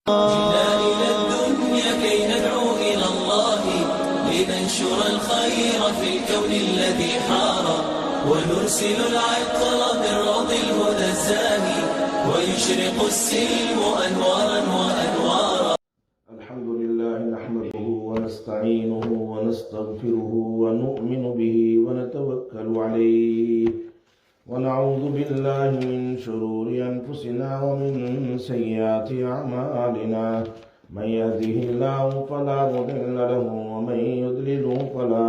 جئنا إلى الدنيا كي ندعو إلى الله لننشر الخير في الكون الذي حار ونرسل العطر من روض الهدى الزاهي ويشرق السلم أنوارا وأنوارا. الحمد لله نحمده ونستعينه ونستغفره ونؤمن به ونتوكل عليه ونعوذ بالله من شرور أنفسنا ومن سيئات أعمالنا من يهده الله فلا مضل له ومن يضلل فلا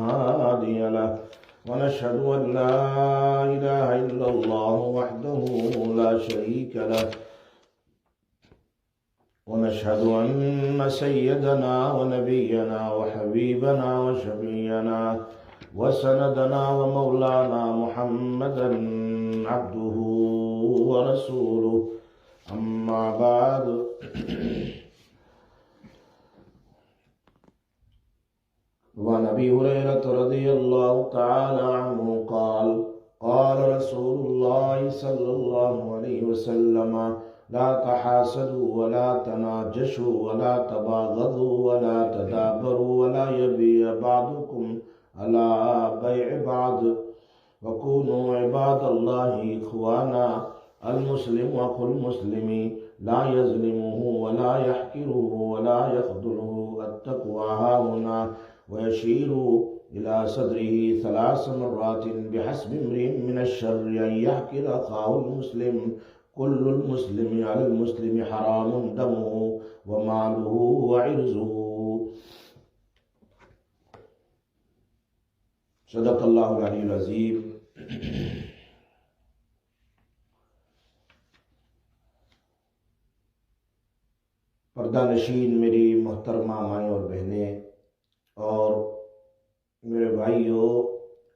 هادي له ونشهد أن لا إله إلا الله وحده لا شريك له ونشهد أن سيدنا ونبينا وحبيبنا وشفيعنا وسندنا ومولانا محمدا عبده ورسوله أما بعد وعن أبي هريرة رضي الله تعالى عنه قال قال رسول الله صلى الله عليه وسلم لا تحاسدوا ولا تناجشوا ولا تباغضوا ولا تدابروا ولا يبيع بعضكم على بيع بعض وكونوا عباد الله إخوانا المسلم أخو المسلم لا يظلمه ولا يحقره ولا يخذله التقوى هاهنا ويشير إلى صدره 3 مرات بحسب امرئ من الشر أن يحقر أخاه المسلم كل المسلم على المسلم حرام دمه وماله وعرضه. صدق اللہ العلی العظیم. پردہ نشین میری محترمہ مائیں اور بہنیں اور میرے بھائیوں،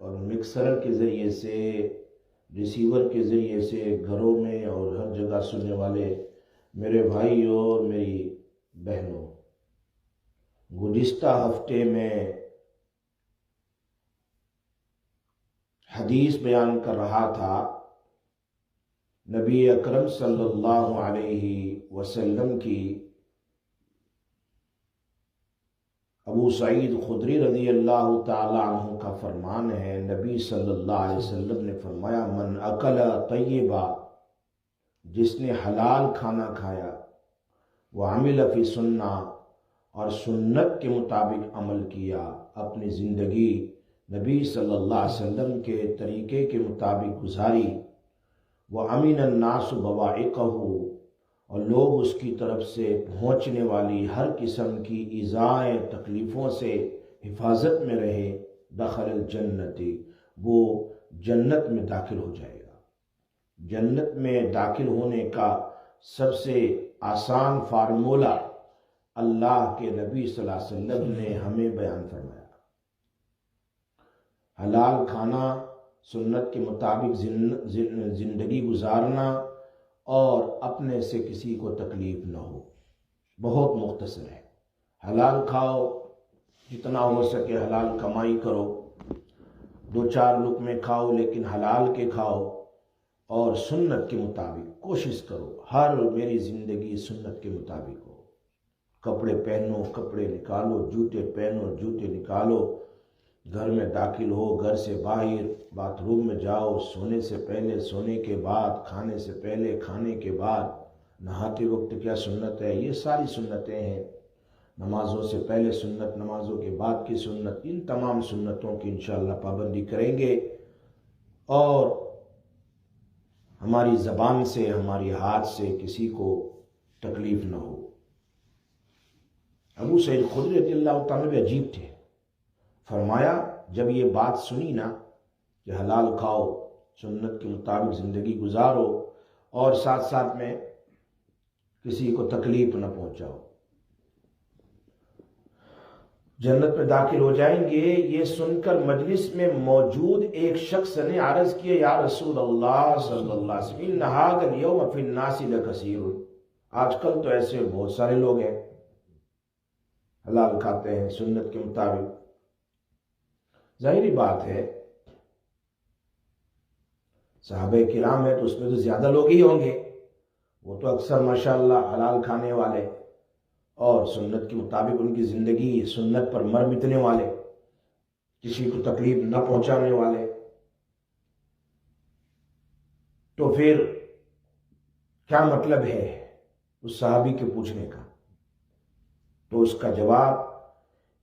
اور مکسر کے ذریعے سے، ریسیور کے ذریعے سے گھروں میں اور ہر جگہ سننے والے میرے بھائیوں اور میری بہنوں، گزشتہ ہفتے میں حدیث بیان کر رہا تھا نبی اکرم صلی اللہ علیہ وسلم کی. ابو سعید خدری رضی اللہ تعالی عنہ کا فرمان ہے، نبی صلی اللہ علیہ وسلم نے فرمایا من اکل طیبا، جس نے حلال کھانا کھایا، وعمل فی سنہ، اور سنت کے مطابق عمل کیا، اپنی زندگی نبی صلی اللہ علیہ وسلم کے طریقے کے مطابق گزاری، وَأَمِنَ النَّاسُ بَوَائِقَهُ، اور لوگ اس کی طرف سے پہنچنے والی ہر قسم کی ایذائیں تکلیفوں سے حفاظت میں رہے، دخل الجنت، وہ جنت میں داخل ہو جائے گا. جنت میں داخل ہونے کا سب سے آسان فارمولہ اللہ کے نبی صلی اللہ علیہ وسلم نے ہمیں بیان فرمایا. حلال کھانا، سنت کے مطابق زندگی گزارنا، اور اپنے سے کسی کو تکلیف نہ ہو. بہت مختصر ہے. حلال کھاؤ، جتنا ہو سکے حلال کمائی کرو، 2-4 لقمے کھاؤ لیکن حلال کے کھاؤ، اور سنت کے مطابق کوشش کرو ہر میری زندگی سنت کے مطابق ہو. کپڑے پہنو، کپڑے نکالو، جوتے پہنو، جوتے نکالو، گھر میں داخل ہو، گھر سے باہر، باتھ روم میں جاؤ، سونے سے پہلے، سونے کے بعد، کھانے سے پہلے، کھانے کے بعد، نہاتے وقت کیا سنت ہے، یہ ساری سنتیں ہیں. نمازوں سے پہلے سنت، نمازوں کے بعد کی سنت، ان تمام سنتوں کی انشاءاللہ پابندی کریں گے، اور ہماری زبان سے، ہماری ہاتھ سے کسی کو تکلیف نہ ہو. ابو سعید خدری رضی اللہ تعالیٰ بھی عجیب تھے. فرمایا جب یہ بات سنی نا کہ حلال کھاؤ، سنت کے مطابق زندگی گزارو، اور ساتھ ساتھ میں کسی کو تکلیف نہ پہنچاؤ، جنت میں داخل ہو جائیں گے. یہ سن کر مجلس میں موجود ایک شخص نے عرض کیا یا رسول اللہ صلی اللہ علیہ وسلم ان ھذا اليوم فی الناس لکثیر، آج کل تو ایسے بہت سارے لوگ ہیں حلال کھاتے ہیں سنت کے مطابق. ظاہری بات ہے صحابہ کرام ہے تو اس میں تو زیادہ لوگ ہی ہوں گے، وہ تو اکثر ماشاءاللہ حلال کھانے والے اور سنت کے مطابق ان کی زندگی سنت پر مر مٹنے والے، کسی کو تکلیف نہ پہنچانے والے، تو پھر کیا مطلب ہے اس صحابی کے پوچھنے کا؟ تو اس کا جواب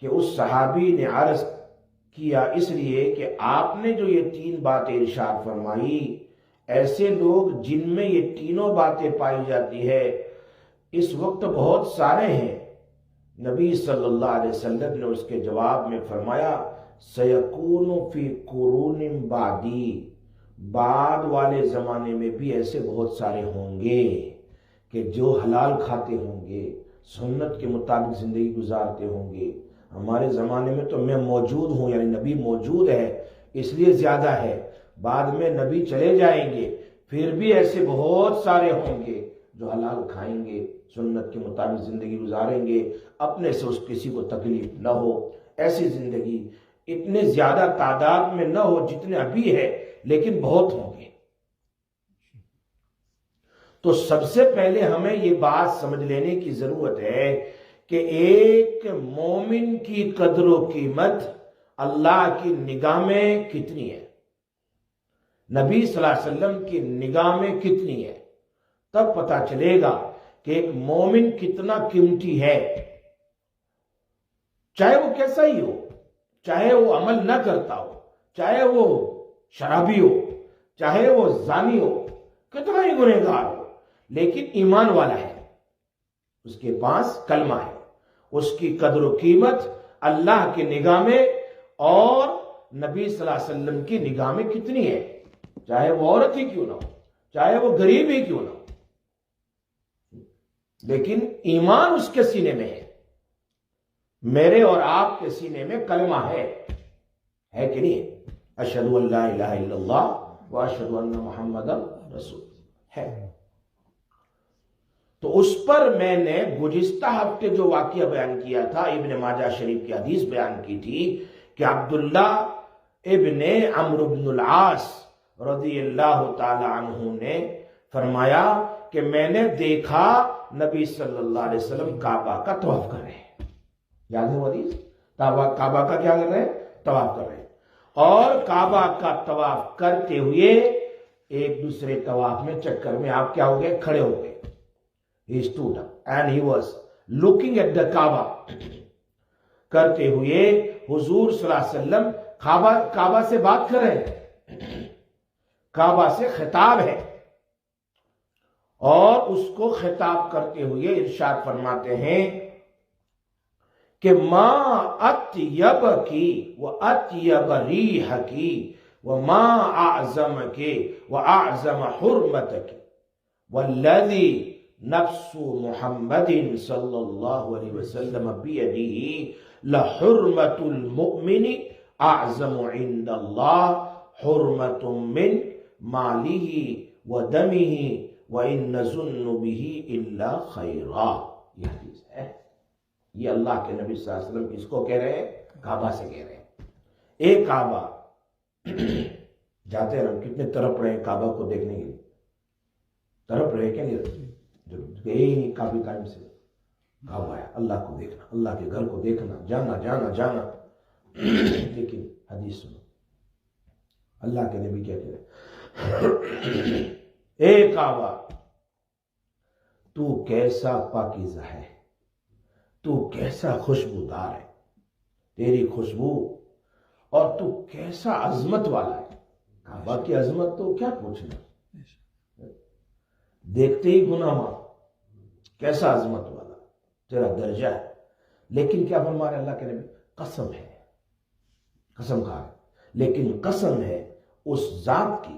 کہ اس صحابی نے عرض کیا اس لیے کہ آپ نے جو یہ 3 باتیں ارشاد فرمائی، ایسے لوگ جن میں یہ تینوں باتیں پائی جاتی ہے اس وقت بہت سارے ہیں۔ نبی صلی اللہ علیہ وسلم نے اس کے جواب میں فرمایا سَيَكُونُ فِي قُرُونٍ بَعْدِي، بعد والے زمانے میں بھی ایسے بہت سارے ہوں گے کہ جو حلال کھاتے ہوں گے، سنت کے مطابق زندگی گزارتے ہوں گے۔ ہمارے زمانے میں تو میں موجود ہوں، یعنی نبی موجود ہے اس لیے زیادہ ہے، بعد میں نبی چلے جائیں گے پھر بھی ایسے بہت سارے ہوں گے جو حلال کھائیں گے، سنت کے مطابق زندگی گزاریں گے، اپنے سے اس کسی کو تکلیف نہ ہو۔ ایسی زندگی اتنے زیادہ تعداد میں نہ ہو جتنے ابھی ہے، لیکن بہت ہوں گے۔ تو سب سے پہلے ہمیں یہ بات سمجھ لینے کی ضرورت ہے کہ ایک مومن کی قدر و قیمت اللہ کی نگاہ میں کتنی ہے، نبی صلی اللہ علیہ وسلم کی نگاہ میں کتنی ہے، تب پتہ چلے گا کہ ایک مومن کتنا قیمتی ہے، چاہے وہ کیسا ہی ہو، چاہے وہ عمل نہ کرتا ہو، چاہے وہ شرابی ہو، چاہے وہ زانی ہو، کتنا ہی گنہگار ہو، لیکن ایمان والا ہے، اس کے پاس کلمہ ہے، اس کی قدر و قیمت اللہ کی نگاہ میں اور نبی صلی اللہ علیہ وسلم کی نگاہ میں کتنی ہے، چاہے وہ عورت ہی کیوں نہ ہو، چاہے وہ غریب ہی کیوں نہ ہو، لیکن ایمان اس کے سینے میں ہے۔ میرے اور آپ کے سینے میں کلمہ ہے کہ نہیں؟ اشہد ان لا الہ الا اللہ و اشہد ان محمد رسول ہے۔ تو اس پر میں نے گزشتہ ہفتے جو واقعہ بیان کیا تھا، ابن ماجہ شریف کی حدیث بیان کی تھی کہ عبداللہ ابن عمرو بن العاص رضی اللہ تعالی عنہ نے فرمایا کہ میں نے دیکھا نبی صلی اللہ علیہ وسلم کعبہ کا طواف کر رہے ہیں، یاد ہے وہ حدیث؟ کعبہ کا کیا کر رہے ہیں؟ طواف کر رہے ہیں، اور کعبہ کا طواف کرتے ہوئے ایک دوسرے طواف میں چکر میں آپ کیا ہو گئے؟ کھڑے ہو گئے۔ He stood up and he was looking at the Kaaba. کرتے ہوئے حضور صلی اللہ علیہ وسلم کعبہ سے بات کر رہے ہیں، کعبہ سے خطاب ہے، اور اس کو خطاب کرتے ہوئے ارشاد فرماتے ہیں کہ ما اطیب کی و اطیب ریح کی و ما اعظم کی و اعظم حرمت کی والذی نفس محمد صلی اللہ علیہ وسلم بیدہ لحرمت المؤمن اعظم عند اللہ حرمت من مالہ و دمہ وَإِن نَّظُنُّ بِهِ إِلَّا خَيْرًا۔ یہ حدیث ہے، یہ اللہ کے نبی صلی اللہ علیہ وسلم کس کو کہہ رہے ہیں؟ کعبہ سے کہہ رہے ہیں۔ ایک کعبہ جاتے ہیں، کتنے تڑپ رہے ہیں کعبہ کو دیکھنے کے لیے، تڑپ رہے کیا نہیں؟ گئے ہی نہیں کافی ٹائم سے، کعبہ ہے، اللہ کو دیکھنا، اللہ کے گھر کو دیکھنا، جانا جانا جانا۔ لیکن حدیث سنو، اللہ کے نبی کیا کہہ رہے ہیں؟ اے کعبہ، تو کیسا پاکیزہ ہے، تو کیسا خوشبودار ہے، تیری خوشبو، اور تو کیسا عظمت والا ہے۔ کعبہ کی عظمت تو کیا پوچھنا، دیکھتے ہی گناہ معاف، کیسا عظمت والا تیرا درجہ ہے۔ لیکن کیا فرما رہے اللہ کے نبی؟ قسم ہے، قسم کھا ہے، لیکن قسم ہے اس ذات کی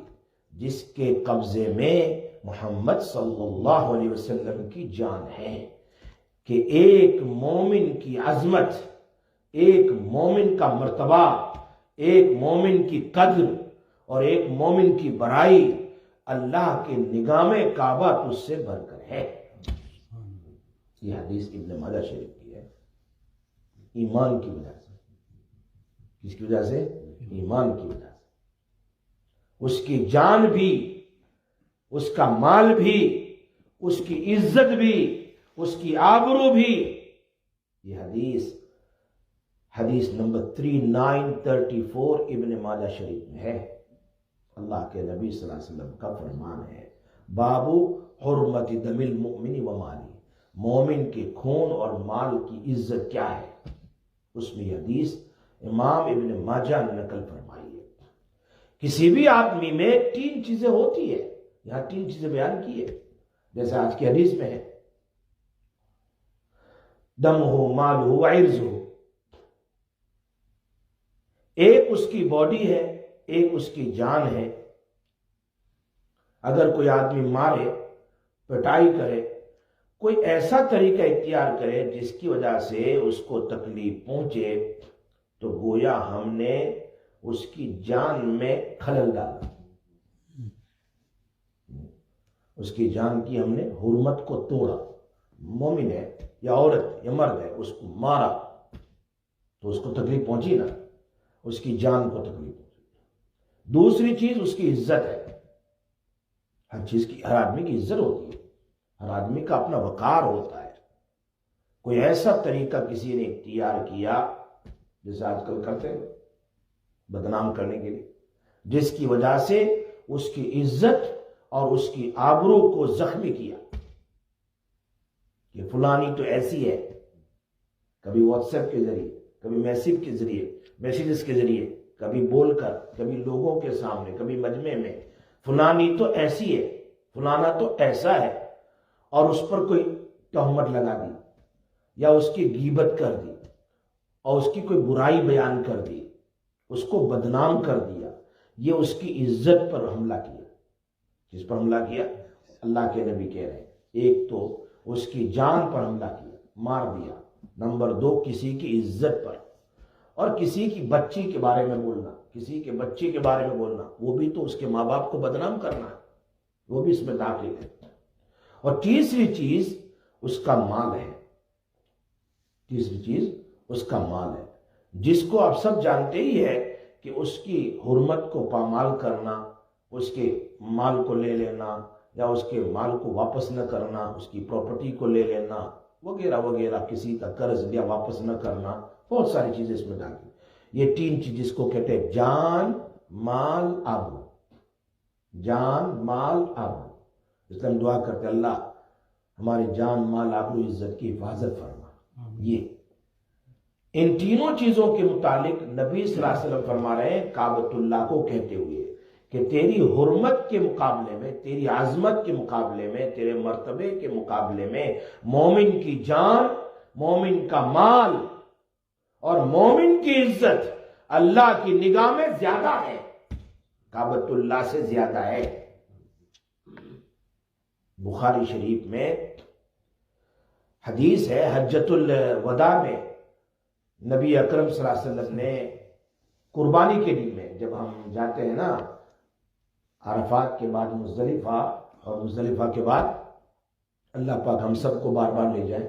جس کے قبضے میں محمد صلی اللہ علیہ وسلم کی جان ہے، کہ ایک مومن کی عظمت، ایک مومن کا مرتبہ، ایک مومن کی قدر اور ایک مومن کی بڑائی اللہ کے نگاہ میں کعبہ تجھ سے بڑھ کر ہے۔ یہ حدیث ابن ماجہ شریف کی ہے۔ ایمان کی وجہ سے، کس کی وجہ سے؟ ایمان کی وجہ سے۔ اس کی جان بھی، اس کا مال بھی، اس کی عزت بھی، اس کی آبرو بھی۔ یہ حدیث نمبر 3934 ابن ماجہ شریف میں ہے۔ اللہ کے نبی صلی اللہ علیہ وسلم کا فرمان ہے، بابو حرمت دم المؤمن و مالی، مومن کے خون اور مال کی عزت کیا ہے۔ اس میں یہ حدیث امام ابن ماجہ نے نقل فرمائی ہے۔ کسی بھی آدمی میں 3 چیزیں ہوتی ہے، یہاں 3 چیزیں بیان کی ہے، جیسے آج کی حدیث میں ہے، دم ہو، مال ہو، عرض ہو۔ ایک اس کی باڈی ہے، ایک اس کی جان ہے۔ اگر کوئی آدمی مارے، پٹائی کرے، کوئی ایسا طریقہ اختیار کرے جس کی وجہ سے اس کو تکلیف پہنچے، تو گویا ہم نے اس کی جان میں خلل ڈالا، اس کی جان کی ہم نے حرمت کو توڑا۔ مومن ہے یا عورت یا مرد ہے، اس کو مارا تو اس کو تکلیف پہنچی نا، اس کی جان کو تکلیف پہنچی۔ دوسری چیز اس کی عزت ہے۔ ہر آدمی کی عزت ہوتی ہے، ہر آدمی کا اپنا وقار ہوتا ہے۔ کوئی ایسا طریقہ کسی نے اختیار کیا جیسے آج کل کرتے ہیں بدنام کرنے کے لیے، جس کی وجہ سے اس کی عزت اور اس کی آبرو کو زخمی کیا کہ فلانی تو ایسی ہے، کبھی واٹس ایپ کے ذریعے، کبھی میسیجز کے ذریعے، کبھی بول کر، کبھی لوگوں کے سامنے، کبھی مجمع میں، فلانی تو ایسی ہے، فلانا تو ایسا ہے، اور اس پر کوئی تہمت لگا دی یا اس کی غیبت کر دی اور اس کی کوئی برائی بیان کر دی، اس کو بدنام کر دیا۔ یہ اس کی عزت پر حملہ کیا۔ جس پر حملہ کیا؟ اللہ کے نبی کہہ رہے ہیں، ایک تو اس کی جان پر حملہ کیا، مار دیا۔ نمبر 2، کسی کی عزت پر، اور کسی کی بچی کے بارے میں بولنا، کسی کے بچے کے بارے میں بولنا، وہ بھی تو اس کے ماں باپ کو بدنام کرنا ہے، وہ بھی اس میں داخل ہے۔ اور تیسری چیز اس کا مال ہے، تیسری چیز اس کا مال ہے، جس کو آپ سب جانتے ہی ہے کہ اس کی حرمت کو پامال کرنا، اس کے مال کو لے لینا یا اس کے مال کو واپس نہ کرنا، اس کی پراپرٹی کو لے لینا وغیرہ وغیرہ، کسی کا قرض لیا واپس نہ کرنا، بہت ساری چیزیں اس میں داخل۔ یہ 3 چیز جس کو کہتے ہیں جان، مال، آبرو۔ جان، مال، آبرو۔ اس لیے ہم دعا کرتے ہیں اللہ ہماری جان، مال، آبرو، عزت کی حفاظت فرما۔ یہ ان تینوں چیزوں کے متعلق نبی صلی اللہ علیہ وسلم فرما رہے ہیں کعبۃ اللہ کو کہتے ہوئے کہ تیری حرمت کے مقابلے میں، تیری عظمت کے مقابلے میں، تیرے مرتبے کے مقابلے میں مومن کی جان، مومن کا مال اور مومن کی عزت اللہ کی نگاہ میں زیادہ ہے، کعبۃ اللہ سے زیادہ ہے۔ بخاری شریف میں حدیث ہے، حجۃ الوداع میں نبی اکرم صلی اللہ علیہ وسلم نے قربانی کے دن میں، جب ہم جاتے ہیں نا عرفات کے بعد مزدلفہ، اور مزدلفہ کے بعد اللہ پاک ہم سب کو بار بار لے جائے،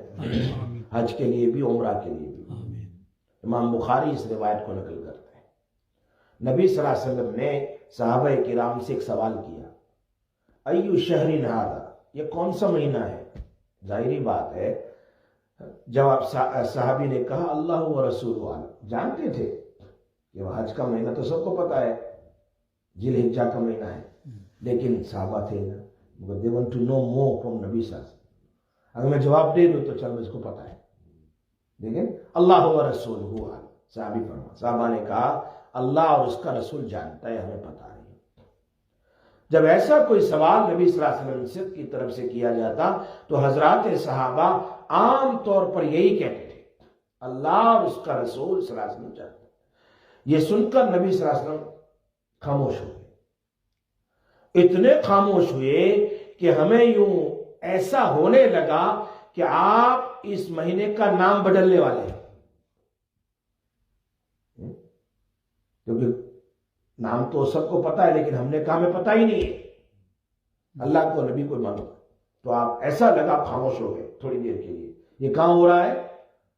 حج کے لیے بھی، عمرہ کے لیے بھی۔ امام بخاری اس روایت کو نقل کرتے ہیں۔ نبی صلی اللہ علیہ وسلم نے صحابہ کرام سے ایک سوال کیا، ایو شہر ھذا، یہ کون سا مہینہ ہے؟ ظاہری بات ہے، جواب صحابی نے کہا اللہ و رسول عالم، جانتے تھے کہ وہ حج کا مہینہ تو سب کو پتا ہے، ذی الحجہ کا مہینہ ہے، لیکن صحابہ تھے نا، they want to know more from نبی صلی اللہ علیہ وسلم۔ اگر میں جواب دے دوں تو چل اس کو پتا ہے، لیکن اللہ و رسول عالم، صحابہ نے کہا اللہ اور اس کا رسول جانتا ہے، ہمیں پتا نہیں۔ جب ایسا کوئی سوال نبی صلی اللہ علیہ وسلم کی طرف سے کیا جاتا تو حضرات صحابہ عام طور پر یہی کہتے تھے، اللہ اور اس کا رسول صلی اللہ علیہ وسلم جانتا ہے۔ یہ سن کر نبی صلی اللہ علیہ وسلم خاموش ہوئے، اتنے خاموش ہوئے کہ ہمیں یوں ایسا ہونے لگا کہ آپ اس مہینے کا نام بدلنے والے ہیں، کیونکہ نام تو سب کو پتا ہے لیکن ہم نے کہا ہمیں پتا ہی نہیں ہے، اللہ کو نبی کو معلوم ہے۔ تو آپ ایسا لگا خاموش ہو گئے تھوڑی دیر کے لیے۔ یہ کہاں ہو رہا ہے؟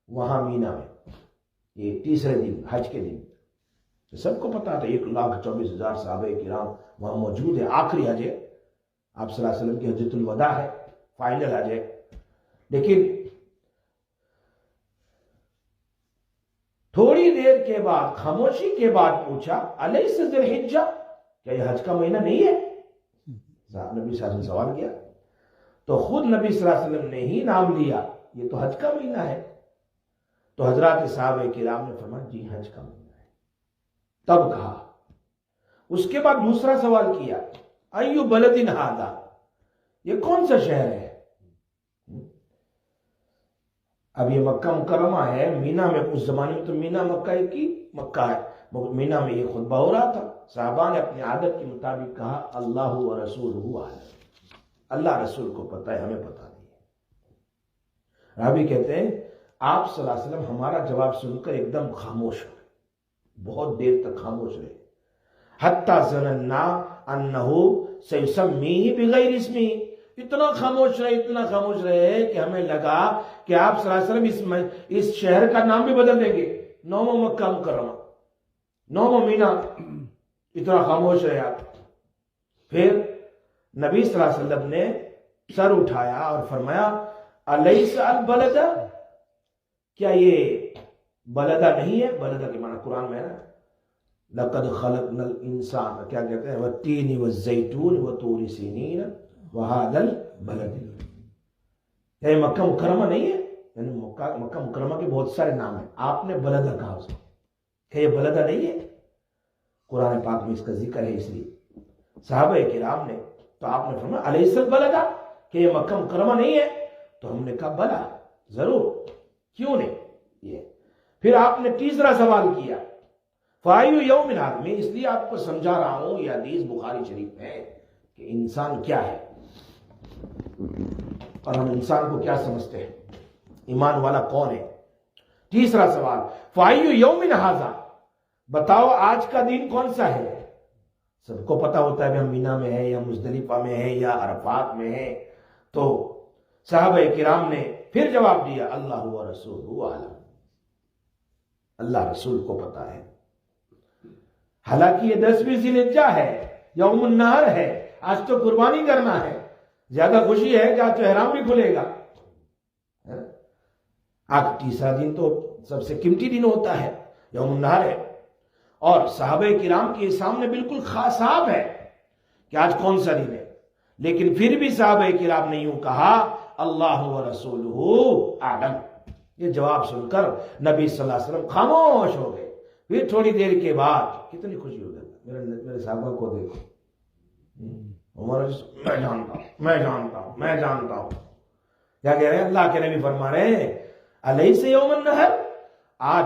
وہاں مینا میں، یہ تیسرے دن، حج کے دن۔ سب کو پتا تھا 1,24,000 صحابہ کرام وہاں موجود ہیں، آخری حج ہے، آپ صلی اللہ علیہ وسلم کی حجۃ الوداع ہے، فائنل آ جائے. لیکن تھوڑی دیر کے بعد خاموشی کے بعد پوچھا الیس ذی الحجہ، کیا یہ حج کا مہینہ نہیں ہے؟ نبی صلی اللہ علیہ وسلم نے سوال کیا تو خود نبی صلی اللہ علیہ وسلم نے ہی نام لیا یہ تو حج کا مہینہ ہے. تو حضرات صحابہ کرام نے فرمایا جی حج کا مہینہ ہے. تب کہا، اس کے بعد دوسرا سوال کیا ایو بلد ھذا، یہ کون سا شہر ہے؟ اب یہ مکہ مکرمہ ہے، مینا میں اس زمانے میں تو مینا مکہ کی مکہ ہے، مینا میں یہ خطبہ ہو رہا تھا. صحابہ نے اپنی عادت کے مطابق کہا اللہ و رسولہ اعلم، اللہ رسول کو پتہ ہے، ہمیں پتہ نہیں ہے. رابی کہتے ہیں آپ صلی اللہ علیہ وسلم ہمارا جواب سن کر ایک دم خاموش ہو گئے، بہت دیر تک خاموش رہے. حتی ظننا انہ سیسمیہ بغیر اسمہ، اتنا خاموش رہے کہ ہمیں لگا کہ آپ صلی اللہ علیہ وسلم اس شہر کا نام بھی بدل دیں گے، نوم مکہ مکرمہ، نوم مینا. اتنا خاموش رہے آپ. پھر نبی صلی اللہ علیہ وسلم نے سر اٹھایا اور فرمایا الیس البلد، کیا یہ بلدہ نہیں ہے؟ بلدہ کے معنی قرآن میں ہے نا، لقد خلقنا الانسان، کیا کہتے ہیں، والتین والزیتون وطور سینین وہذا البلد. یہ مکہ مکرمہ نہیں ہے؟ یعنی مکہ مکرمہ کے بہت سارے نام ہیں، آپ نے بلدہ کہا اس کو، کہ یہ بلدہ نہیں ہے؟ قرآن پاک میں اس کا ذکر ہے. اس لیے صحابہ کرام نے تو آپ نے فرمایا الیس البلدہ، کہ یہ مکہ مکرمہ نہیں ہے؟ تو ہم نے کہا بلا ضرور، کیوں نہیں یہ. پھر آپ نے تیسرا سوال کیا فَأَيُّ يَوْمٍ ھَذَا، میں اس لیے آپ کو سمجھا رہا ہوں یہ حدیث بخاری شریف میں ہے کہ انسان کیا ہے اور ہم انسان کو کیا سمجھتے ہیں، ایمان والا کون ہے. تیسرا سوال فَأَيُّ يَوْمٍ ھَذَا، بتاؤ آج کا دن کون سا ہے. سب کو پتا ہوتا ہے کہ ہم مینا میں ہیں یا مزدلفہ میں ہیں یا عرفات میں ہیں. تو صحابہ کرام نے پھر جواب دیا اللہ و رسولہ اعلم، اللہ رسول کو پتا ہے. حالانکہ یہ 10ویں ذی الحجہ ہے، یوم النحر ہے، آج تو قربانی کرنا ہے، زیادہ خوشی ہے کہ آج تو احرام بھی کھلے گا. آج تیسرا دن تو سب سے قیمتی دن ہوتا ہے، یوم النحر ہے، اور صحابہ کرام کے سامنے بالکل صاف ہے کہ آج کون سا دن ہے. لیکن پھر بھی صحابہ کرام نے یوں کہا اللہ و رسولہ اعلم. یہ جواب سن کر نبی صلی اللہ علیہ وسلم خاموش ہو گئے. پھر تھوڑی دیر کے بعد کتنی خوشی ہو گئی، میرے صحابہ کو دیکھو، میں جانتا ہوں. کیا کہہ رہے ہیں؟ اللہ کے نبی فرما رہے ہیں الیس یوم النحر، آج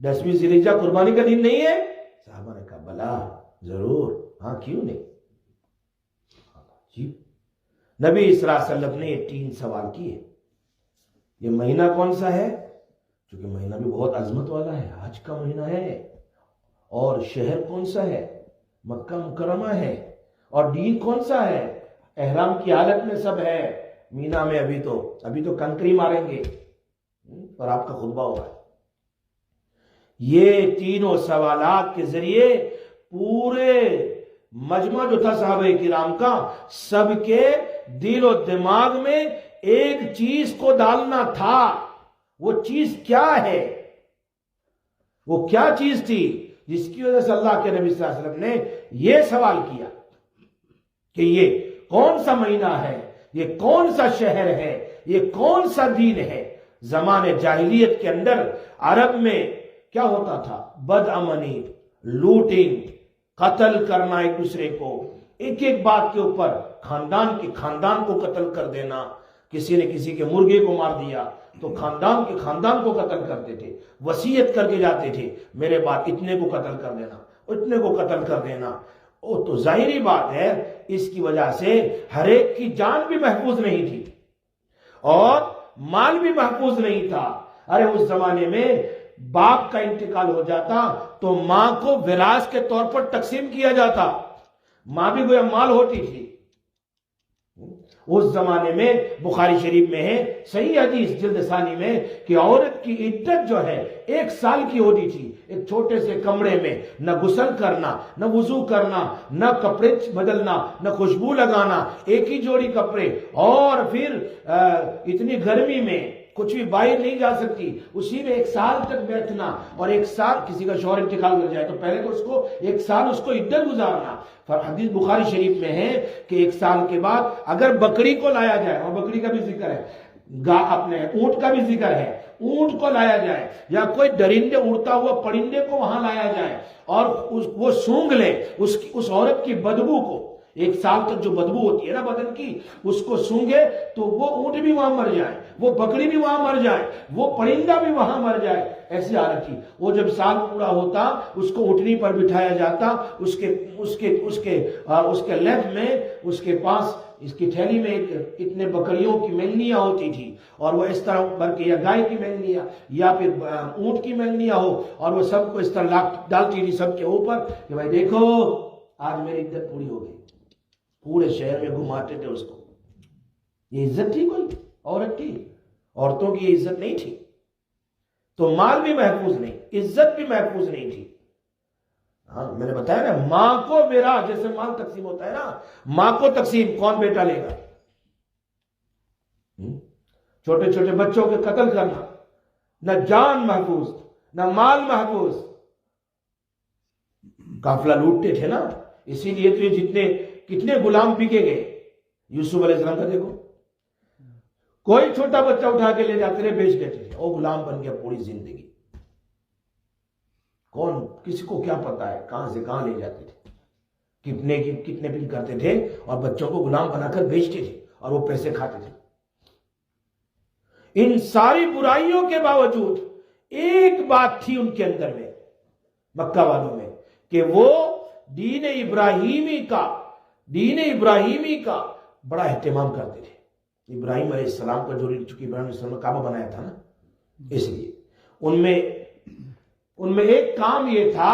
10ویں ذی الحجہ قربانی کا دن نہیں ہے؟ صحابہ نے کہا بلا ضرور، ہاں کیوں نہیں. جی نبی صلی اللہ علیہ وسلم نے یہ 3 سوال کیے. یہ مہینہ کون سا ہے؟ چونکہ مہینہ بھی بہت عظمت والا ہے، حج کا مہینہ ہے. اور شہر کون سا ہے؟ مکہ مکرمہ ہے. اور دین کون سا ہے؟ احرام کی حالت میں سب ہے مینا میں. ابھی تو کنکری ماریں گے اور آپ کا خطبہ ہوگا. یہ تینوں سوالات کے ذریعے پورے مجمع جو تھا صحابہ کرام کا، سب کے دل و دماغ میں ایک چیز کو ڈالنا تھا. وہ چیز کیا ہے؟ وہ کیا چیز تھی جس کی وجہ سے اللہ کے نبی صلی اللہ علیہ وسلم نے یہ سوال کیا کہ یہ کون سا مہینہ ہے، یہ کون سا شہر ہے، یہ کون سا دین ہے. زمانے جاہلیت کے اندر عرب میں کیا ہوتا تھا؟ بد امنی، لوٹنگ، قتل کرنا ایک دوسرے کو، ایک ایک بات کے اوپر خاندان کے خاندان کو قتل کر دینا. کسی نے کسی کے مرغے کو مار دیا تو خاندان کے خاندان کو قتل کرتے تھے، وصیت کر کے جاتے تھے میرے بعد اتنے کو قتل کر دینا، اتنے کو قتل کر دینا. وہ تو ظاہری بات ہے، اس کی وجہ سے ہر ایک کی جان بھی محفوظ نہیں تھی اور مال بھی محفوظ نہیں تھا. ارے اس زمانے میں باپ کا انتقال ہو جاتا تو ماں کو وراثت کے طور پر تقسیم کیا جاتا، ماں بھی گویا مال ہوتی تھی. اس زمانے میں بخاری شریف میں ہے صحیح حدیث جلد ثانی میں کہ عورت کی عدت جو ہے 1 سال کی ہوتی تھی، ایک چھوٹے سے کمرے میں، نہ غسل کرنا، نہ وضو کرنا، نہ کپڑے بدلنا، نہ خوشبو لگانا، ایک ہی جوڑی کپڑے، اور پھر اتنی گرمی میں کچھ بھی باہر نہیں جا سکتی، اسی میں 1 سال تک بیٹھنا، اور 1 سال کسی کا شوہر انتقال کر جائے تو پہلے تو اس کو 1 سال اس کو عدت گزارنا۔ حدیث بخاری شریف میں ہے کہ 1 سال کے بعد اگر بکری کو لایا جائے، اور بکری کا بھی ذکر ہے، اپنے اونٹ کا بھی ذکر ہے، اونٹ کو لایا جائے یا کوئی درندے اڑتا ہوا پرندے کو وہاں لایا جائے اور وہ سونگھ لے اس عورت کی بدبو کو، 1 سال تک جو بدبو ہوتی ہے نا بدن کی، اس کو سونگے تو وہ اونٹ بھی وہاں مر جائے، وہ بکری بھی وہاں مر جائے، وہ پرندہ بھی وہاں مر جائے، ایسی حالت تھی۔ وہ جب سال پورا ہوتا اس کو اونٹنی پر بٹھایا جاتا، اس کے لیفٹ میں اس کے پاس اس کی تھیلی میں اتنے بکریوں کی مینگنیاں ہوتی تھی، اور وہ اس طرح بھر کے یا گائے کی مینگنیاں یا پھر اونٹ کی مینگنیاں ہو، اور وہ سب کو اس طرح ڈالتی تھی سب کے اوپر کہ بھائی دیکھو آج میری عدت پوری ہو گئی۔ پورے شہر میں گھماتے تھے اس کو۔ یہ عزت تھی کوئی عورت کی؟ عورتوں کی یہ عزت نہیں تھی۔ تو مال بھی محفوظ نہیں، عزت بھی محفوظ نہیں تھی۔ ہاں میں نے بتایا نا، ماں کو میرا جیسے مال تقسیم ہوتا ہے نا، ماں کو تقسیم کون بیٹا لے گا؟ چھوٹے چھوٹے بچوں کے قتل کرنا، نہ جان محفوظ نہ مال محفوظ۔ قافلہ لوٹتے تھے نا، اسی لیے تو یہ کتنے غلام بکے گئے۔ یوسف علیہ السلام کا دیکھو، کوئی چھوٹا بچہ اٹھا کے لے جاتے رہے، بیچ دیتے تھے، وہ غلام بن گیا پوری زندگی۔ کون کسی کو کیا پتا ہے کہاں سے کہاں لے جاتے تھے، کتنے بھی کرتے تھے اور بچوں کو غلام بنا کر بیچتے تھے اور وہ پیسے کھاتے تھے۔ ان ساری برائیوں کے باوجود ایک بات تھی ان کے اندر میں، مکہ والوں میں، کہ وہ دین ابراہیمی کا بڑا اہتمام کرتے تھے۔ ابراہیم علیہ السلام کا جو چونکہ ابراہیم علیہ السلام نے کعبہ بنایا تھا نا، اس لیے ان میں ایک کام یہ تھا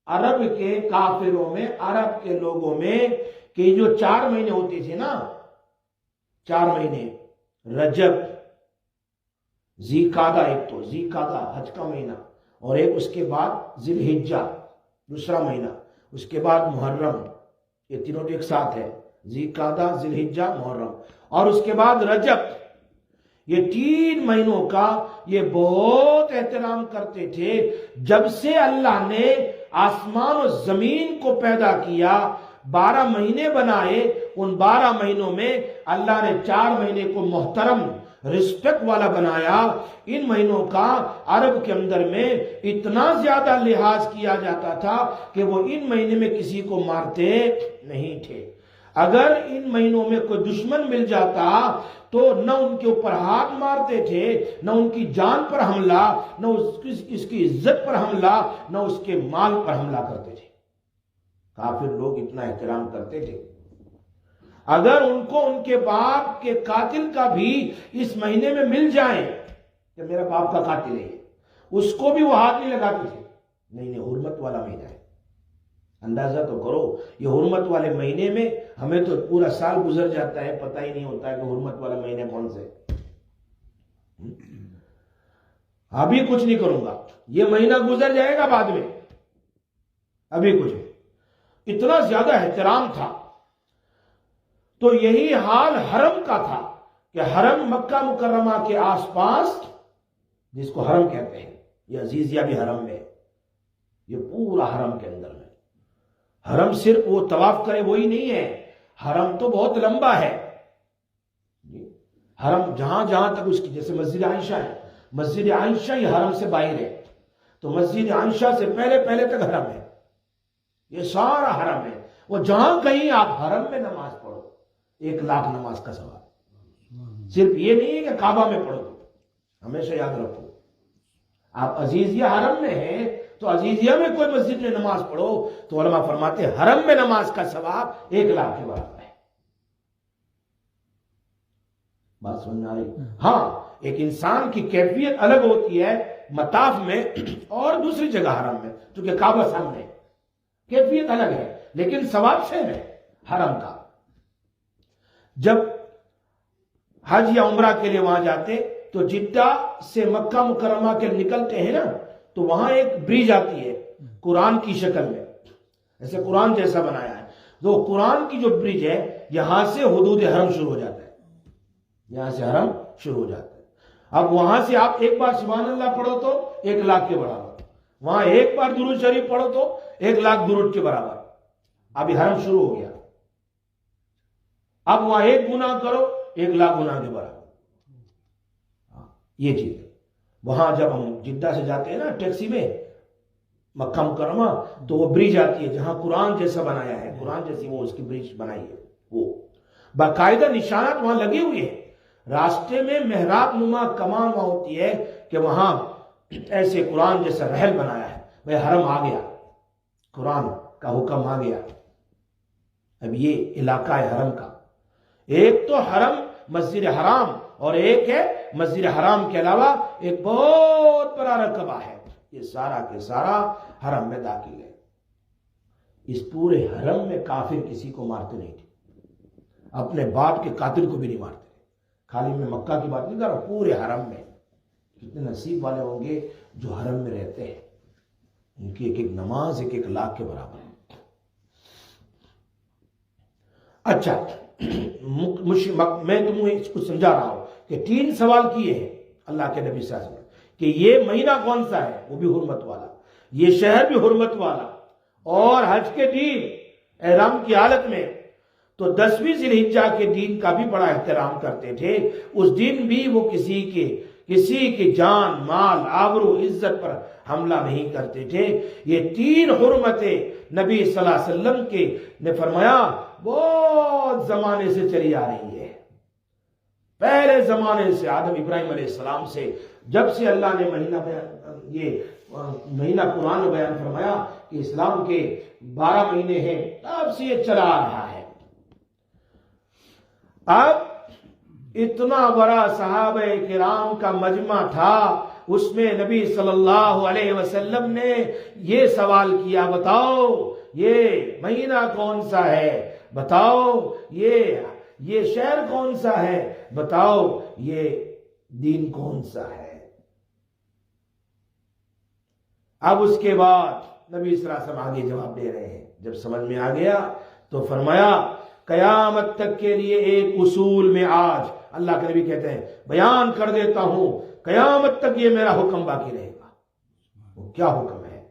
عرب کے کافروں میں، عرب کے لوگوں میں، کہ جو 4 مہینے ہوتے تھے نا، 4 مہینے، رجب، ذی قعدہ، ایک تو ذی قعدہ حج کا مہینہ، اور ایک اس کے بعد ذی الحجہ دوسرا مہینہ، اس کے بعد محرم، یہ تینوں تو ایک ساتھ ہے، ذی قعدہ، ذی الحجہ، محرم، اور اس کے بعد رجب۔ یہ 3 مہینوں کا یہ بہت احترام کرتے تھے۔ جب سے اللہ نے آسمان و زمین کو پیدا کیا، 12 مہینے بنائے، ان 12 مہینوں میں اللہ نے 4 مہینے کو محترم رسپیکٹ والا بنایا۔ ان مہینوں کا عرب کے اندر میں اتنا زیادہ لحاظ کیا جاتا تھا کہ وہ ان مہینے میں کسی کو مارتے نہیں تھے۔ اگر ان مہینوں میں کوئی دشمن مل جاتا تو نہ ان کے اوپر ہاتھ مارتے تھے، نہ ان کی جان پر حملہ، نہ اس کی عزت پر حملہ، نہ اس کے مال پر حملہ کرتے تھے۔ کافر لوگ اتنا احترام کرتے تھے، اگر ان کو ان کے باپ کے قاتل کا بھی اس مہینے میں مل جائے کہ میرا باپ کا قاتل ہے، اس کو بھی وہ ہاتھ نہیں لگاتے تھے۔ نہیں، حرمت والا مہینہ ہے، اندازہ تو کرو، یہ حرمت والے مہینے میں ہمیں تو پورا سال گزر جاتا ہے، پتہ ہی نہیں ہوتا ہے کہ حرمت والا مہینے کون سے۔ ابھی کچھ نہیں کروں گا، یہ مہینہ گزر جائے گا بعد میں، ابھی کچھ نہیں۔ اتنا زیادہ احترام تھا۔ تو یہی حال حرم کا تھا کہ حرم مکہ مکرمہ کے آس پاس، جس کو حرم کہتے ہیں، یہ عزیزیہ بھی حرم میں، یہ پورا حرم کے اندر میں۔ حرم صرف وہ طواف کرے وہی نہیں ہے، حرم تو بہت لمبا ہے۔ حرم جہاں جہاں تک اس کی، جیسے مسجد عائشہ ہے، مسجد عائشہ ہی حرم سے باہر ہے، تو مسجد عائشہ سے پہلے تک حرم ہے، یہ سارا حرم ہے۔ وہ جہاں کہیں آپ حرم میں نماز پڑھو، 1 لاکھ نماز کا ثواب۔ صرف یہ نہیں ہے کہ کعبہ میں پڑھو، ہمیشہ یاد رکھو، آپ عزیزیہ حرم میں ہیں تو عزیزیہ میں کوئی مسجد میں نماز پڑھو تو علماء فرماتے ہیں حرم میں نماز کا ثواب 1 لاکھ کے برابر ہے۔ بات سمجھ میں آ رہی؟ ہاں، ایک انسان کی کیفیت الگ ہوتی ہے مطاف میں اور دوسری جگہ حرم میں، چونکہ کعبہ سامنے ہے، کیفیت الگ ہے لیکن ثواب سیم ہے حرم کا۔ جب حج یا عمرہ کے لیے وہاں جاتے تو جدہ سے مکہ مکرمہ کے نکلتے ہیں نا، تو وہاں ایک بریج آتی ہے قرآن کی شکل میں، ایسے قرآن جیسا بنایا ہے، تو قرآن کی جو برج ہے یہاں سے حدود حرم شروع ہو جاتا ہے، یہاں سے حرم شروع ہو جاتا ہے۔ اب وہاں سے آپ ایک بار سبحان اللہ پڑھو تو 1,00,000 کے برابر، وہاں ایک بار درود شریف پڑھو تو 1,00,000 درود کے برابر۔ ابھی حرم شروع ہو گیا، اب وہاں ایک گناہ کرو 1,00,000 گناہ کے برابر۔ یہ چیز ہے۔ وہاں جب ہم جدہ سے جاتے ہیں نا ٹیکسی میں مکہ مکرمہ، تو وہ برج آتی ہے جہاں قرآن جیسا بنایا ہے، قرآن جیسی وہ اس کی برج بنائی ہے، وہ باقاعدہ نشانات وہاں لگے ہوئے ہیں۔ راستے میں محراب نما کمان وہاں ہوتی ہے کہ وہاں ایسے قرآن جیسا رحل بنایا ہے، بھائی حرم آ گیا، قرآن کا حکم آ گیا۔ اب یہ علاقہ ہے حرم کا، ایک تو حرم مسجد حرام اور ایک ہے مسجد حرام کے علاوہ ایک بہت بڑا رقبہ ہے، یہ سارا کے سارا حرم میں داخل ہے۔ اس پورے حرم میں کافر کسی کو مارتے نہیں تھے، اپنے باپ کے قاتل کو بھی نہیں مارتے، خالی میں مکہ کی بات نہیں کر رہا ہوں، پورے حرم میں کتنے نصیب والے ہوں گے جو حرم میں رہتے ہیں، ان کی ایک ایک نماز 1,00,000 کے برابر ہے۔ اچھا، میں تمہیں اس کو سمجھا رہا ہوں کہ 3 سوال کیے ہیں اللہ کے نبی صلی اللہ علیہ وسلم کہ یہ مہینہ کون سا ہے، وہ بھی حرمت والا، یہ شہر بھی حرمت والا، اور حج کے دن احرام کی حالت میں تو 10ویں ذی الحجہ کے دن کا بھی بڑا احترام کرتے تھے۔ اس دن بھی وہ کسی کی جان مال آبرو عزت پر حملہ نہیں کرتے تھے۔ یہ 3 حرمتیں نبی صلی اللہ علیہ وسلم کے نے فرمایا بہت زمانے سے چلی آ رہی ہے، پہلے زمانے سے آدم ابراہیم علیہ السلام سے، جب سے اللہ نے یہ مہینہ قرآن میں بیان فرمایا کہ اسلام کے 12 مہینے ہیں، تب سے یہ چلا آ رہا ہے۔ اب اتنا بڑا صحابہ کرام کا مجمع تھا، اس میں نبی صلی اللہ علیہ وسلم نے یہ سوال کیا، بتاؤ یہ مہینہ کون سا ہے، بتاؤ یہ شہر کون سا ہے، بتاؤ یہ دین کون سا ہے۔ اب اس کے بعد نبی صلی اللہ علیہ وسلم آگے جواب دے رہے ہیں، جب سمجھ میں آ گیا تو فرمایا قیامت تک کے لیے ایک اصول میں آج اللہ کے نبی کہتے ہیں بیان کر دیتا ہوں، قیامت تک یہ میرا حکم باقی رہے گا۔ وہ کیا حکم ہے؟